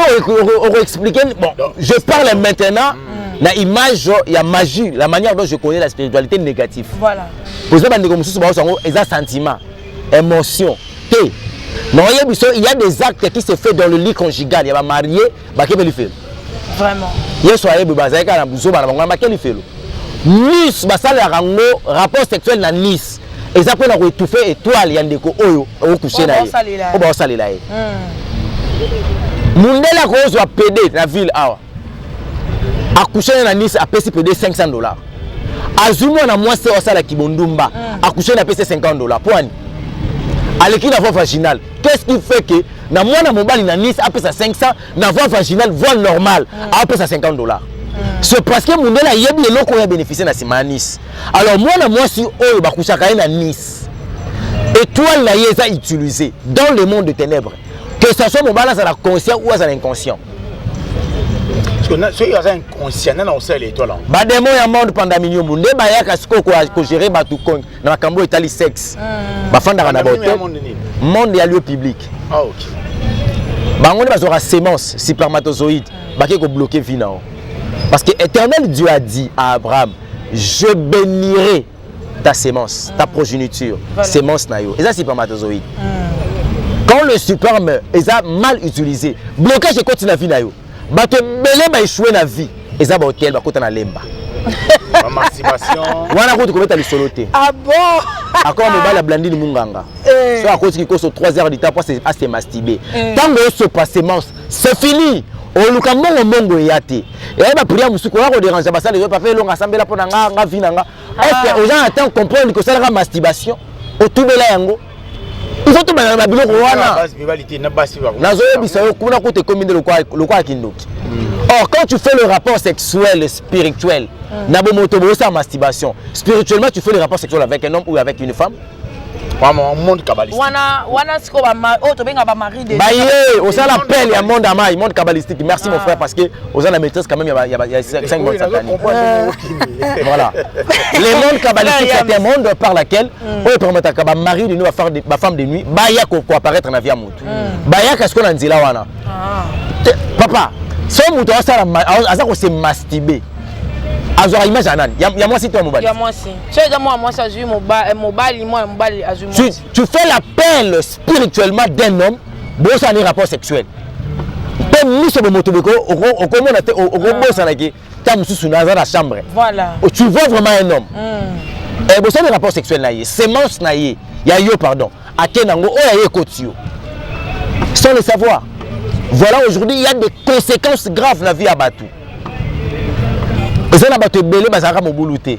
on expliquer bon je parle maintenant la image ya magie la manière dont je connais la spiritualité négative voilà pour ça bande comme sous ba sango eza sentiment émotion té non il y a des actes qui se fait dans le lit conjugal il y a ba marié ba kebeli fait vraiment yeso ayebi bazaka na buso bana bango ba kebeli fait Nice basala rango rapport sexuel na Nice eza pona ko étouffer étoile ya ndeko oyo o coucher na ye o ba salela ye Mundela ko PD la ville awa accoucher na Nice a payé PD $500 azumo na mwasi osala kibondumba accoucher na payé $50 poani aleki na voie vaginale qu'est-ce qui fait que na mwana mobali na Nice a payé 500 na voie vaginale voie normale a payé $50 c'est parce que Mundela yebi eloko ya bénéficier na sima Nice alors mwana mwasi oyo bakushaka na Nice étoile la yeza utilisée dans le monde de ténèbres que ça soit mon balance à la conscient ou à l'inconscient. Parce que ceux qui sont inconscients, non, c'est l'étoile. Bah des mots ya monde pendant million monde, bah ya kasko ko gérer ba tout con, na makambo etali sexe. Bah fanda kana bote. Monde ya lieu public. Ah OK. Bah on va sur sémence spermatozoïde, bah qui ko bloquer vie na. Parce que Éternel Dieu a dit à Abraham, je bénirai ta sémence, ta progéniture, sémence na yo. Et ça spermatozoïde. Quand le sperme est mal utilisé, blocage continue la vie na yo. Bato belé ba échouer na vie. Eza ba hôtel ba kota na lemba. Masturbation. Wana ko kometa li soloté. Ah bon? Encore me bala Blandine Munganga. So à cause qui cause 3 heures de temps pour se masturber. Tant que se passe mance, c'est fini. O luka mongo yate. Et ba prière musuko ko déranger ba ça les pas faire longa sambela pona nga vie nanga. Est-ce que aux gens attendent comprendre que ça la masturbation au tout bela yango? Il faut tout mettre dans la biloko wana. Nazoyebisa yo kuna ko te combiner le quoi kindoki. Or quand tu fais le rapport sexuel spirituel, na bo moto bo sa masturbation. Spirituellement tu fais le rapport sexuel avec un homme ou avec une femme. Vraiment monde kabbalistique. Wana siko ba to benga ba mari de. Bah yé, on ça l'appelle ya monde amai, monde kabbalistique. Merci mon frère parce que on a la maîtrise quand même il y a 5 mois sataniques. Voilà. Les mondes kabbalistiques c'est un monde par laquelle on permet à ba mari de nous à faire ba femme de nuit, ba ya ko apparaître na vie mutu. Ba ya qu'est-ce qu'on a dit là wana. Papa, so mutu asa ko se masturber. Azora image anan. Ya moi si toi mobile. Ya moi si. C'est moi ça joue mobile azuma. Tu fais l'appel spirituellement d'un homme, bon ça n'est rapport sexuel. Pe miso bo motobeko o komona te o bossa na ki ta mususu na za chambre. Voilà. Tu vois vraiment un homme. Et bon ça n'est rapport sexuel na yé, sémence na yé. Ya yo pardon. Akenango o ya yé kotio. Sans le savoir. Voilà aujourd'hui il y a des conséquences graves la vie à Batou. Ça n'a pas te belé bazaka mon boulot té.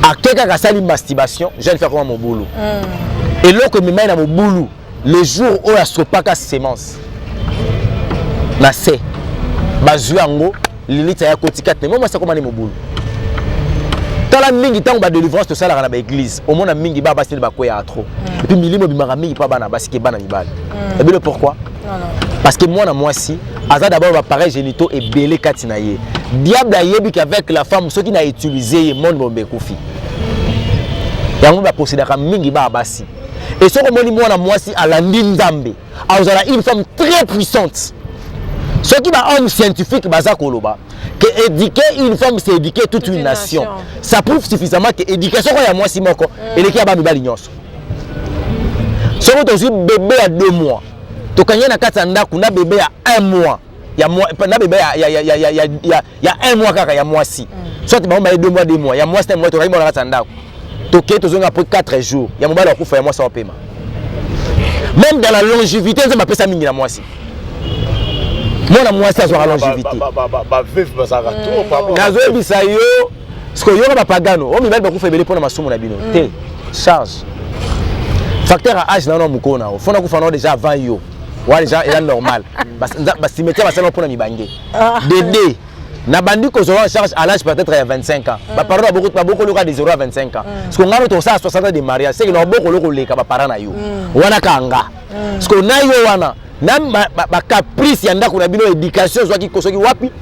À quelqu'un qui a sali masturbation, je vais faire comment mon boulot. Et là que me mène à mon boulot, le jour où il y a ce pas qu'à sémence. Na c'est bazuango l'élite ya kotikate mais moi ça comment mon boulot. Tala mingi tango ba délivrance to sala na ba église. Au monde mingi ba basile ba koya trop. Et puis milimo bimara mingi pa bana basike bana mibale. Et bien pourquoi? Non. Parce que moi si Aza d'abord l'appareil génitaux et belé katinaye. Diable a yebi qu'avec la femme, ceux qui n'a utilisé mon bombe koufi. Yango ba procéder à mingi ba abasi. Et ce que moi si à la Nzambe, a une femme très puissante. Ce qui va homme scientifique baza koloba que éduquer une femme c'est éduquer toute une nation. Ça prouve suffisamment que éducation ya moi si moko et les qui a ba mibali nyonso. Ce que tu bébé à 2 mois. Tokanya na kata ndaku na bébé à 1 mois. Ya bébé ya 1 mois kaka ya mois si. Soit tu ba 2 mois 2 mois. Ya mois c'est un mois tokanya na kata ndaku. Toké tozonga après 4 jours. Ya mobali akufa ya mois sans paiement. Même dans la longévité, ça m'appelle ça mingi na mois si. Moi na mois ça sur la longévité. Ba veuf bazaka trop. Nazo bisa yo. Parce que yo ba pagano. O mibali ba kufa belé pona masumu na bino. Te charge. Facteur à âge na no mukona. Fona kufa no déjà avant yo. Ouais, les gens, c'est normal. Cimetière, c'est pour la mibangue. Dédé. Na bandi ko en charge à l'âge peut-être à 25 ans. Ba parents beaucoup de 0 à 25 ans. Parce qu'on a tout ça à 60 ans de mariage, c'est que nous beaucoup le ka ba parents na yo. Wana kanga. Parce qu'on a yo wana na ba caprice yanda ko na bino éducation soit qui kosoki wapi.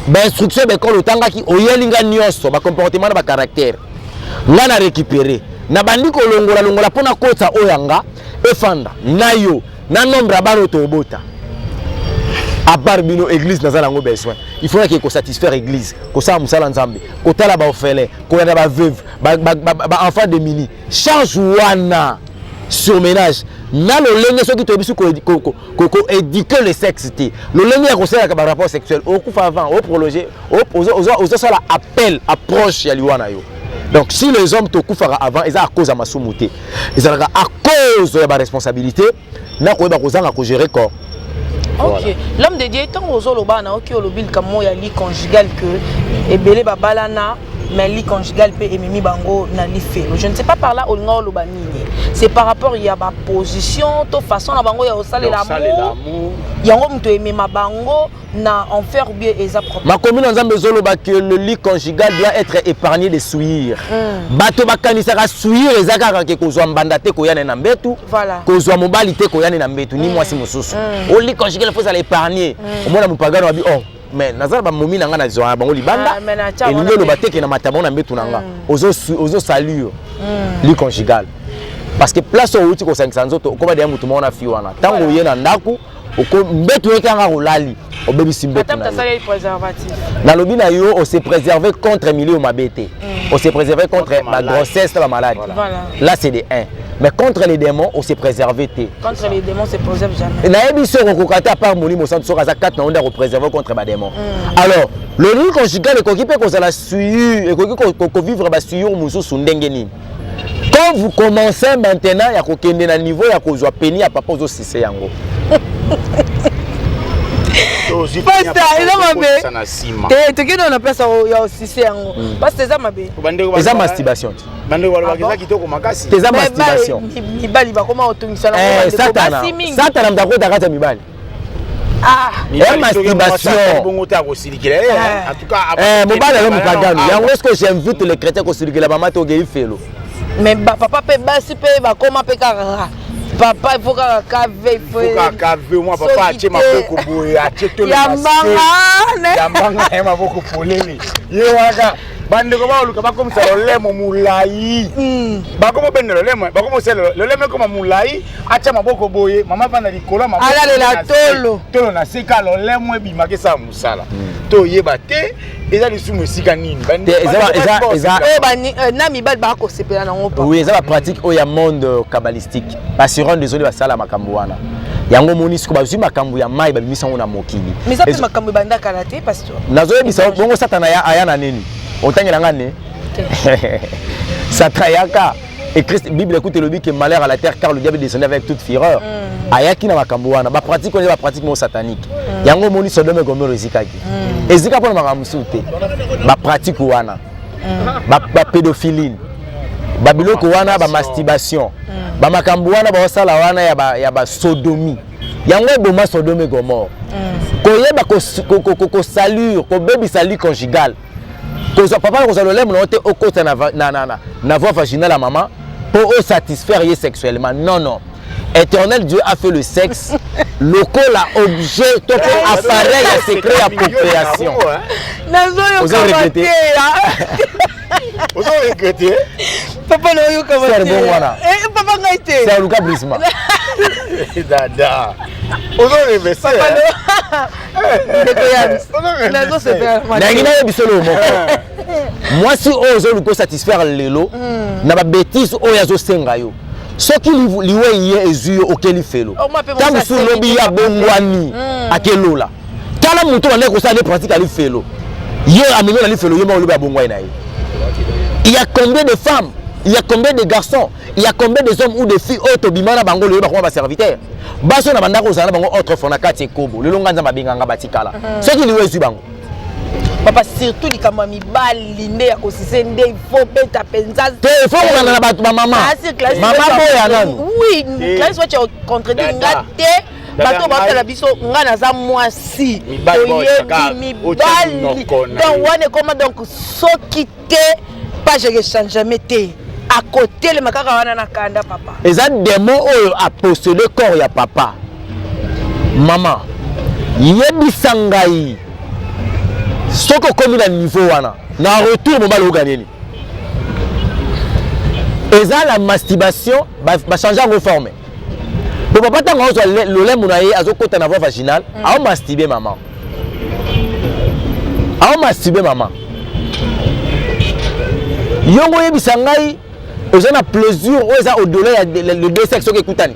Ba instruction be ko lotanga ki oyelinga nyonso ba comportement na ba caractère. Nga na récupérer. Na bandi ko longola pona kota oyanga efanda na yo na nombre abano to bota. À part bino église dans un besoin il faudrait qu'il satisfaire l'église que ça musala nzambe ko tala ba ofele ko na ba veuve ba enfant de mini change wana sur ménage na le lenge soki to bisu ko éduquer le sexe té le lenge ko sala ka rapport sexuel au coup avant au prolonger aux ça la appel approche ya liwana yo. Donc si les hommes te koufara avant ils à cause de masumuté ils à cause de la responsabilité na ko ba kozanga ko gérer corps. Ok. L'homme de Dieu, tant aux olobana, ok, olobil comme moi, il y a lit conjugal que et belé babalana, mais lit conjugal pe et mimi bango na li fait. Je ne sais pas par là au nord lobani. C'est par rapport il y a ma position, to façon la bango il y a au sale l'amour. Il y a un homme to aimer ma bango na en faire bien et ça propre. Ma commune en Zambie zoloba que le lit conjugal doit être épargné de souillure. Bato bakanisa ka souillure ezaka ka ko zo mbandate ko yana na mbetu. Voilà. Ko zo mobali te ko yana na mbetu ni mwasi mususu. Au lit conjugal faut ça l'épargner. Au moins na mupagano abi oh mais nazala ba momi nanga na zo bango libanda. Et ni lo bateke na matabo na mbetu nanga. Ozo salure. Lit conjugal. Parce que place au outil ko 500 nzoto ko ba de mutu mona fi wana. Tango yena ndaku oko mbetu yekanga rolali. Dans le bina yo, on s'est préservé contre milieu au mabete. On s'est préservé contre la grossesse, la maladie. Voilà. Là c'est des 1. Mais contre les démons, on s'est préservé. Contre les démons, on se préserve jamais. Na ebi so ko kata par moli mo santo so kaza 4 na onda préserver contre les démons. Alors, le lit conjugal est occupé ko za la suyu et ko vivre ba suyu mususu ndenge nini. Quand vous commencez maintenant, il y a kokende na niveau ya ko zo peni ya papa zo sise yango. Pasta, ils ont mabé. Tu sais qu'on appelle ça aussi c'est un. Parce que c'est ça mabé. C'est ça masturbation. C'est ça masturbation. Mibali va comment automisa la. Satana. Satana mdako takata mibali. Ah. Masturbation. En tout cas. Mobali là mupagano. Yango est-ce que j'invite les chrétiens ko circuler ba mama to gei felo. Mais papa pe basi pe ba comment pe kara. Papa il faut qu'à caver, il faut caver moi papa ache ma beaucoup boy ache to le yambanga ma beaucoup polele ye waka bande ko ba oluka ba comme ça le lemo mulai ba comme ben le lemo ba comme c'est le lemo comme mulai ache ma beaucoup boy mama bana likolo mama ala la tolo na sika le lemo e bimake sa musala to yeba te eza lisumu esika nini bande eza na mibali ba ko sepela na ngopa oui eza la pratique au ya monde kabbalistique basirant désolé basala makambo wana yango monisiko bazwi makambo ya mai babimisa ngo na mokili mais ça peut makambo banda karaté pasteur nazoye bisa bongo satana ya ayana nini otangela ngane satayaka et Christ Bible écoute le dit que malheur à la terre car le diable descendait avec toute fureur ayaki na makambo wana ba pratique on est ba pratique mo satanique yango moni Sodome et Gomorrhe ezikaki ezika pona makambo sute ba pratique wana ba pédophilie ba biloko wana ba masturbation ba makambo wana ba sala wana ya ba sodomie yango eboma Sodome et Gomorrhe koyeba ko salure ko baby salut conjugal ko papa ko sala lemo note au côté na voie vaginale à maman pour satisfaire sexuellement non Éternel Dieu a fait le sexe local à objet tout appareil à secret à procréation. Vous avez regretté. Vous avez regretté. Papa n'a eu comment c'est bon voilà. Papa n'a été. C'est Lucas Brisma. Dada. Vous avez regretté. Moi si ozo luko satisfaire lelo na ba bêtise oyazo senga yo. Ce qui liwe yé ezuyo okeli felo. Tant sur lobi ya bongwani akelola. Kala mutu ane ko sa ne pratique ali felo. Yé amino ali felo yé ma lobi ya bongwani na ye. Il y a combien de femmes, il y a combien de garçons, il y a combien de hommes ou de filles auto bimana bango le ba ko serviteur. Baso na banda ko zana bango autre fona kati kobo. Le longa nzamba binganga batikala. Ce qui liwe ezu bango. Papa surtout les kamami balinde ya kosisende il faut beta penza il faut qu'on na ba maman maman boya nanu oui classe tu contredire ngate bato batala biso nga naza mwasi toyebi mibali donc wana ekoma donc soki te page echange jamais te à côté le makaka wana na kanda papa eza demo oyo apostole corps ya papa mama yebisa ngai soki okomi na niveau wana na retour mobali oganye nini eza la masturbation bachange yango forme po papa ntango azwa lolemo na ye azokota na voie vaginale aomasturbe mama yongo oyebisa ngai oza na plaisir oyo eza au-delà ya le deux sexe soki ekutani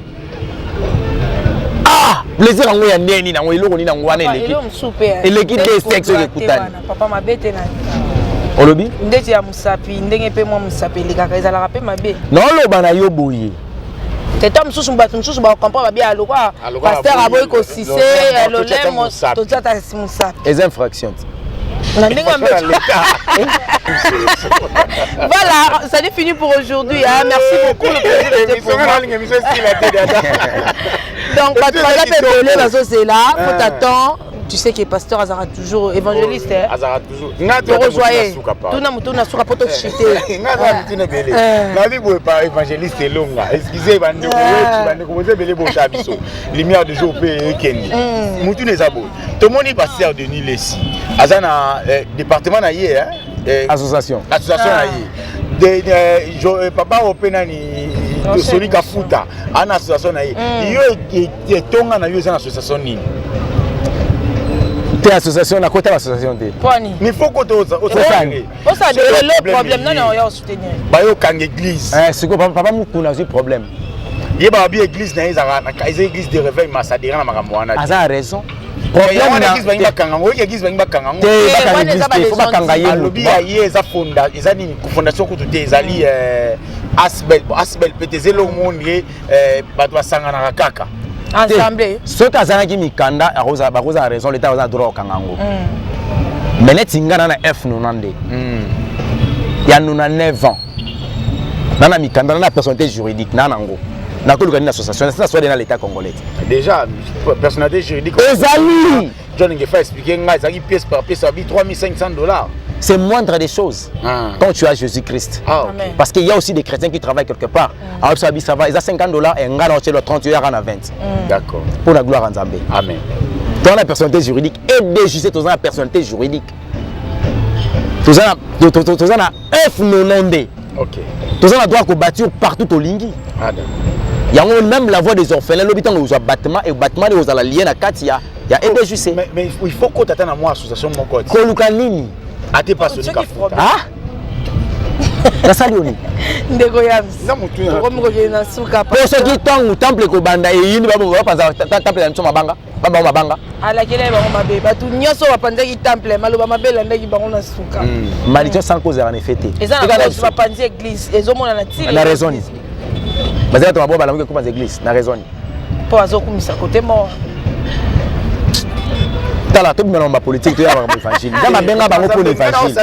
plaisir yango ya ndeni nango eloko nini nango wana eleki deux sexe soki ekutani olobi ndeti ya musapi ndenge mpe mwa musapi elekaka ezalaka mpe mabe naoloba na yo boye teta mosusu bato mosusu bakomprendre babia alokwa paster aboyi kosise lolemo tozata musapi eza infraction na ndenge voilà, ça n'est fini pour aujourd'hui. Hein. Merci beaucoup. Le plaisir était pour moi. Donc, pas de c'est là. Faut t'attendre. Tu sais que le pasteur Azara toujours évangéliste. Azara toujours. Tu rejoins. Tout n'a pas pour te chuter. La vie n'est pas évangéliste et longue. Excusez, lumière de jour et Kenny. Moutou les abos. Tout le monde est pasteur de Nîmes ici. Azana département naïe hein. Association naïe. Papa Openani Soni Kafuta. Une association naïe. Yo tonga na yo une association ni. T'es association na côté l'association t'es. Mais faut que tu oses. Ça le problème non non on soutenir. Ba yo kang église. C'est que papa mukuna a eu problème. Il y a bien église na église de réveil massadera na makambo wana. Aza raison. Problème na église bangi bakanga ngo église bangi bakanga ngo. Te faut bakanga ye. Alobi ya ye eza fonda eza nini fondation ko tuté ezali asbel petezelo monde bato basangana kaka. Ensemble. Ce que qui mikanda a raison l'état a droit au kangango. Mais net ingana na F90. Il y a 9 ans. Nana mikanda na personnalité juridique nanango. Na ko une association ça soit dans l'état congolais. Déjà personnalité juridique. Ezali. John Ngefa expliquer nga ezali pièce par pièce abi $3500. C'est moindre des choses quand tu as Jésus-Christ. Parce qu'il y a aussi des chrétiens qui travaillent quelque part. Alors ça va, ils ont $50 et un gars dans 30 euros à 20. D'accord. Pour la gloire en Zambé. Amen. Dans la personnalité juridique et déjusté dans la personnalité juridique. Tous en a F90. OK. Tous en a droit qu'on bâtir partout au Lingui. Il y a même la voie des orphelins, l'hôpital où il y a bâtiment et bâtiment où il y a la lienne à Katia. Il y a déjusté. Mais il faut qu'on t'attende à moi association mon code. Kolukanini. Ate pas Soni Kafuta. Na salioni. Ndeko yams. Na mutu na. Ko mko na suka pa. Pour ceux qui tangu temple ko banda e yini ba bo panza temple na nsoma banga. Baba mabanga. Ala kele ba mabe. Batu nyoso ba panza ki temple maloba mabela ndaki bango na suka. Maladie sans cause en effet. Eza na ba panza église, ezomona na tili. Na raison. Bazela to ba ba la ko panza église, na raison. Po azokumisa côté mort. Tala tout le monde politique tu as l'évangile. Zamba benga bango pour l'évangile.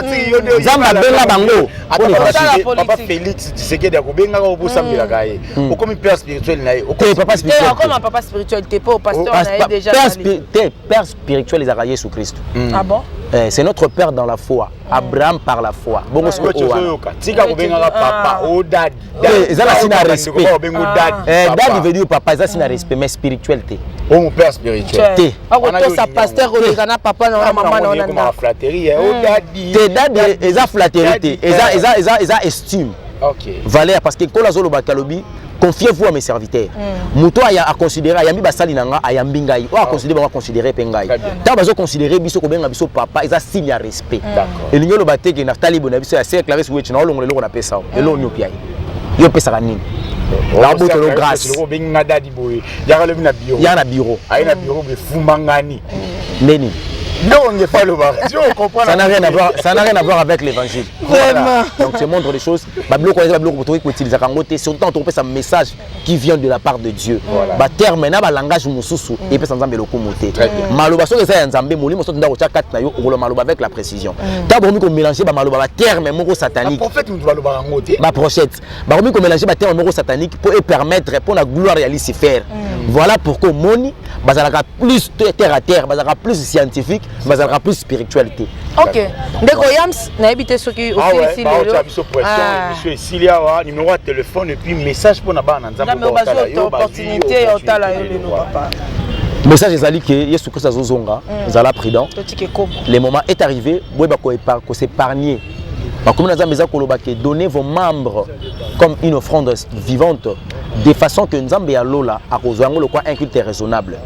Zamba benga bango pour l'évangile. Papa Félix Tshisekedi akobenga ko bosambela kaye. Okomi père spirituel na ye. OK papa spirituel. Comme un papa spirituel t'es pas au pasteur na déjà. Père spirituel les a Jésus Christ. Ah bon? C'est notre père dans la foi. Abraham par la foi. Bongo siko oyoka. Tika kobenga papa o dad. Ezala sina respect. Dad veut dire papa, ezala sina respect mais spiritualité. Oh mon père spirituel. Té. Ako sa pasteur olekana papa na maman na na flatterie o dadi. Té dad eza flatterie. Eza estime. OK. Valeur parce que quand la zolo bakalobi confiez-vous à mes serviteurs. Muto a considéré ayambi basali nanga ayambi ngai. O a considéré ba considérer pe ngai. Ta bazo considérer biso ko benga biso papa eza signe ya respect. D'accord. Et l'union bateke na tali bona biso ya c'est clair sur wechi na olongo lelo na pesa. Elo nyopia. Yo pesa kanini. La bote lo grâce. Lo benga dadi boy. Ya le na bureau. Ya na bureau. Ai na bureau be fumangani. Neni. Non, on n'est pas le bar. Si on comprend. Ça n'a rien à voir. Ça n'a rien à voir avec l'évangile. Vraiment. Donc c'est montre les choses. Bablo quoi, bablo pour trouver utiliser kangote. Surtout on trouve ça message qui vient de la part de Dieu. Ba terme na ba langage mususu et peut s'ensemble le komoté. Maloba so que ça nzambe molimo so ndako cha kat na yo o maloba avec la précision. Ta bomi ko mélanger ba maloba ba terme moko satanique. Prophète nous va le bar ngote. Ba prophète. Ba bomi ko mélanger ba terme moko satanique pour permettre pour la gloire à Lucifer. Voilà pourquoi moni bazalaka plus terre à terre, bazalaka plus scientifique, bazalaka plus spiritualité. OK. Ndeko Yams na habité ce qui au fil monsieur Silia numéro de téléphone et puis message pour na bana nzambe opportunité otala yo le papa. Message ezali que Yesu Christ azozonga, zala prudent. Le moment est arrivé, boyeba ko s'épargner. Comme nous avons donné vos membres comme une offrande vivante de façon que nous avons un culte raisonnable.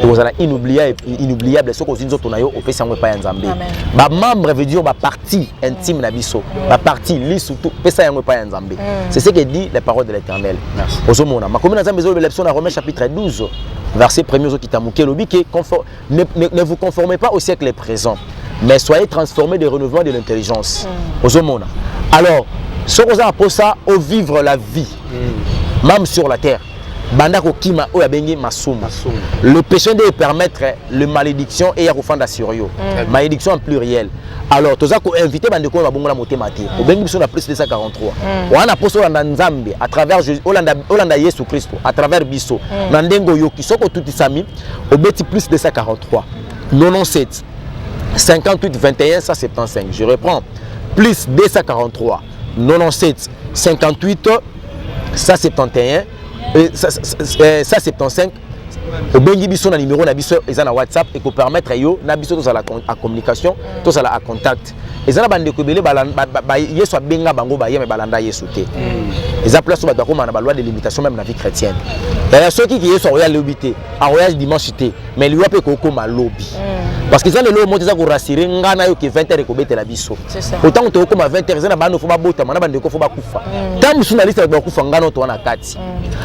Et vous allez inoubliable ce que vous avez au pays pas Nzambe. Ba membre veut dire ba partie intime na biso, ba partie li surtout pesa yango pas Nzambe. C'est ce que dit les paroles de l'Éternel. Merci. Ozomona. Ma commune Nzambe zo l'élection dans Romains chapitre 12 verset 1er qui tamuke lobi que ne vous conformez pas au siècle présent, mais soyez transformés de renouvellement de l'intelligence. Alors, ce que vous avez pour ça, au vivre la vie, même sur la terre, le péché doit permettre la malédiction et la refanda sur yo. Malédiction en pluriel. Alors, tu as invité Bandeko à Bongola Motemati. Au Bengi a plus de 243. On a posé Nzambe à travers Olanda Yesu Christ, à travers Bisso. Nandengo Yoki, Soko Tuti Sami, au Beti plus de 243. 97, 58, 21, 175. Je reprends. Plus 243, 97, 58, 171, 175. Au bengi biso na numéro na biso ezana WhatsApp et ko permettre yo na biso tous à la communication, tous à la contact. Ezana bande ko belé ba yeso benga bango ba yeme balanda yeso te. Eza place ba ko na ba loi de limitation même na vie chrétienne. D'ailleurs ceux qui yeso royal lobité, en royal dimanche té, mais lui pe ko ma lobby. Parce que ça le lobo motiza ko rassurer ngana yo ke 20h ko betela biso. Autant on te ko ma 20h ezana bando fo ba bota mana bande ko fo ba kufa. Tam journaliste ba kufa ngana to na kati.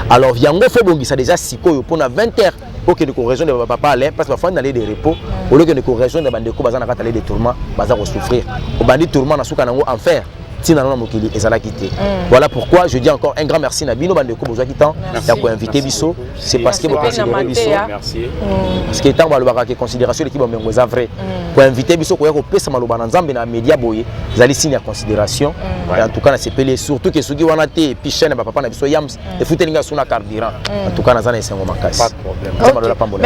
Alors yango fo bongisa déjà sikoyo pour na 20h. Pour que les corrections de papa allaient, parce que la fin d'aller des repos, au lieu que les corrections de bande de coups, bazana aller des tourments, bazar souffrir. Au bandit tourment na souka nango enfer. Tina mokili ezala quitté. Voilà pourquoi je dis encore un grand merci na bino bande de coups boza kitan. Ya ko inviter biso, c'est parce que vous considérez biso. Merci. Parce que tant ba lobaka que considération l'équipe mengo za vrai. Pour inviter biso ko ya ko pesa maloba na nzambe na media boye, zali signe ya considération. En tout cas na sepelé surtout que soki wana te puis chaîne ba papa na biso yams et futelinga suna carburant. En tout cas na zana esengo makasi. Pas de problème.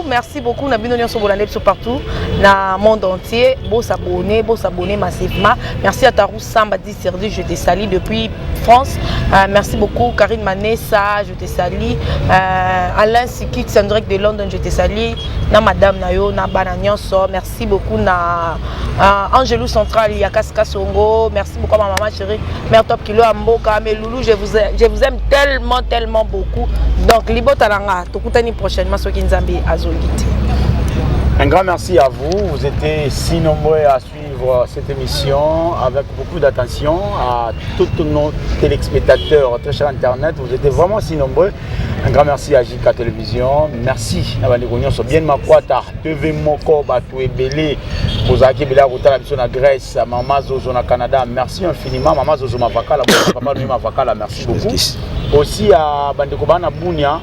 Merci beaucoup na bino nyonso bolande biso partout na monde entier. Beau s'abonner massivement. Merci à Tarou Samba 10 sur 10, je te salue depuis France. Merci beaucoup Karine Manessa, je te salue. Alain Sikik, Sandrek de London, je te salue. Na Madame Nayo, na Bananyonso, merci beaucoup na Angelou Central, Yakaska Songo, merci beaucoup à ma maman chérie, Mère Top Kilo Amboka, mais Loulou, je vous aime tellement beaucoup. Donc Libo Talanga, Tokutani prochainement sur Kinzambi Azolite. Un grand merci à vous. Vous étiez si nombreux à suivre cette émission avec beaucoup d'attention. À tous nos téléspectateurs très chers Internet, vous étiez vraiment si nombreux. Un grand merci à JK Télévision. Merci à Bandigonio. Bien Makwata, TV Moko, Batoué Belé, Ozaki Bela, Routala, na Grèce, Maman Zozo na Canada. Merci infiniment. Maman Zozo Mavakala, Papa Noé Mavakala, merci beaucoup. Aussi à Bandikobana Bounia.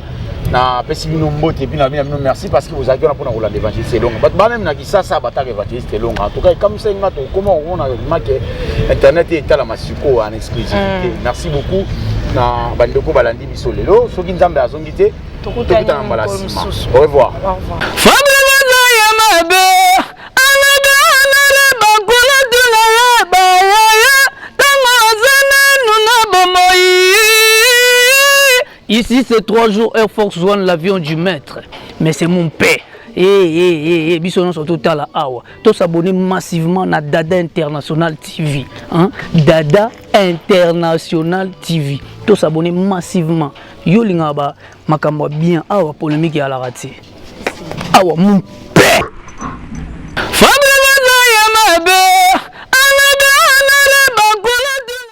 Na pesibino mbote puis na merci parce que vous avez pour na l'évangile long. Ba même na kisa ça bata l'évangile long. En tout cas comme ça ngato comment on a remarqué internet est la masiko en exclusivité. Merci beaucoup na bandeko balandi biso lelo soki nzambe azongite tokutana mbala sima. Au revoir. Au revoir. Ici, c'est 3 jours Air Force One, l'avion du maître. Mais c'est mon père. Bisson sont tout à la awa. Tous s'abonner massivement à Dada International TV. Dada International TV. Tous s'abonner massivement. Yo lingaba makambo bien awa polémique à la raté. Awa mon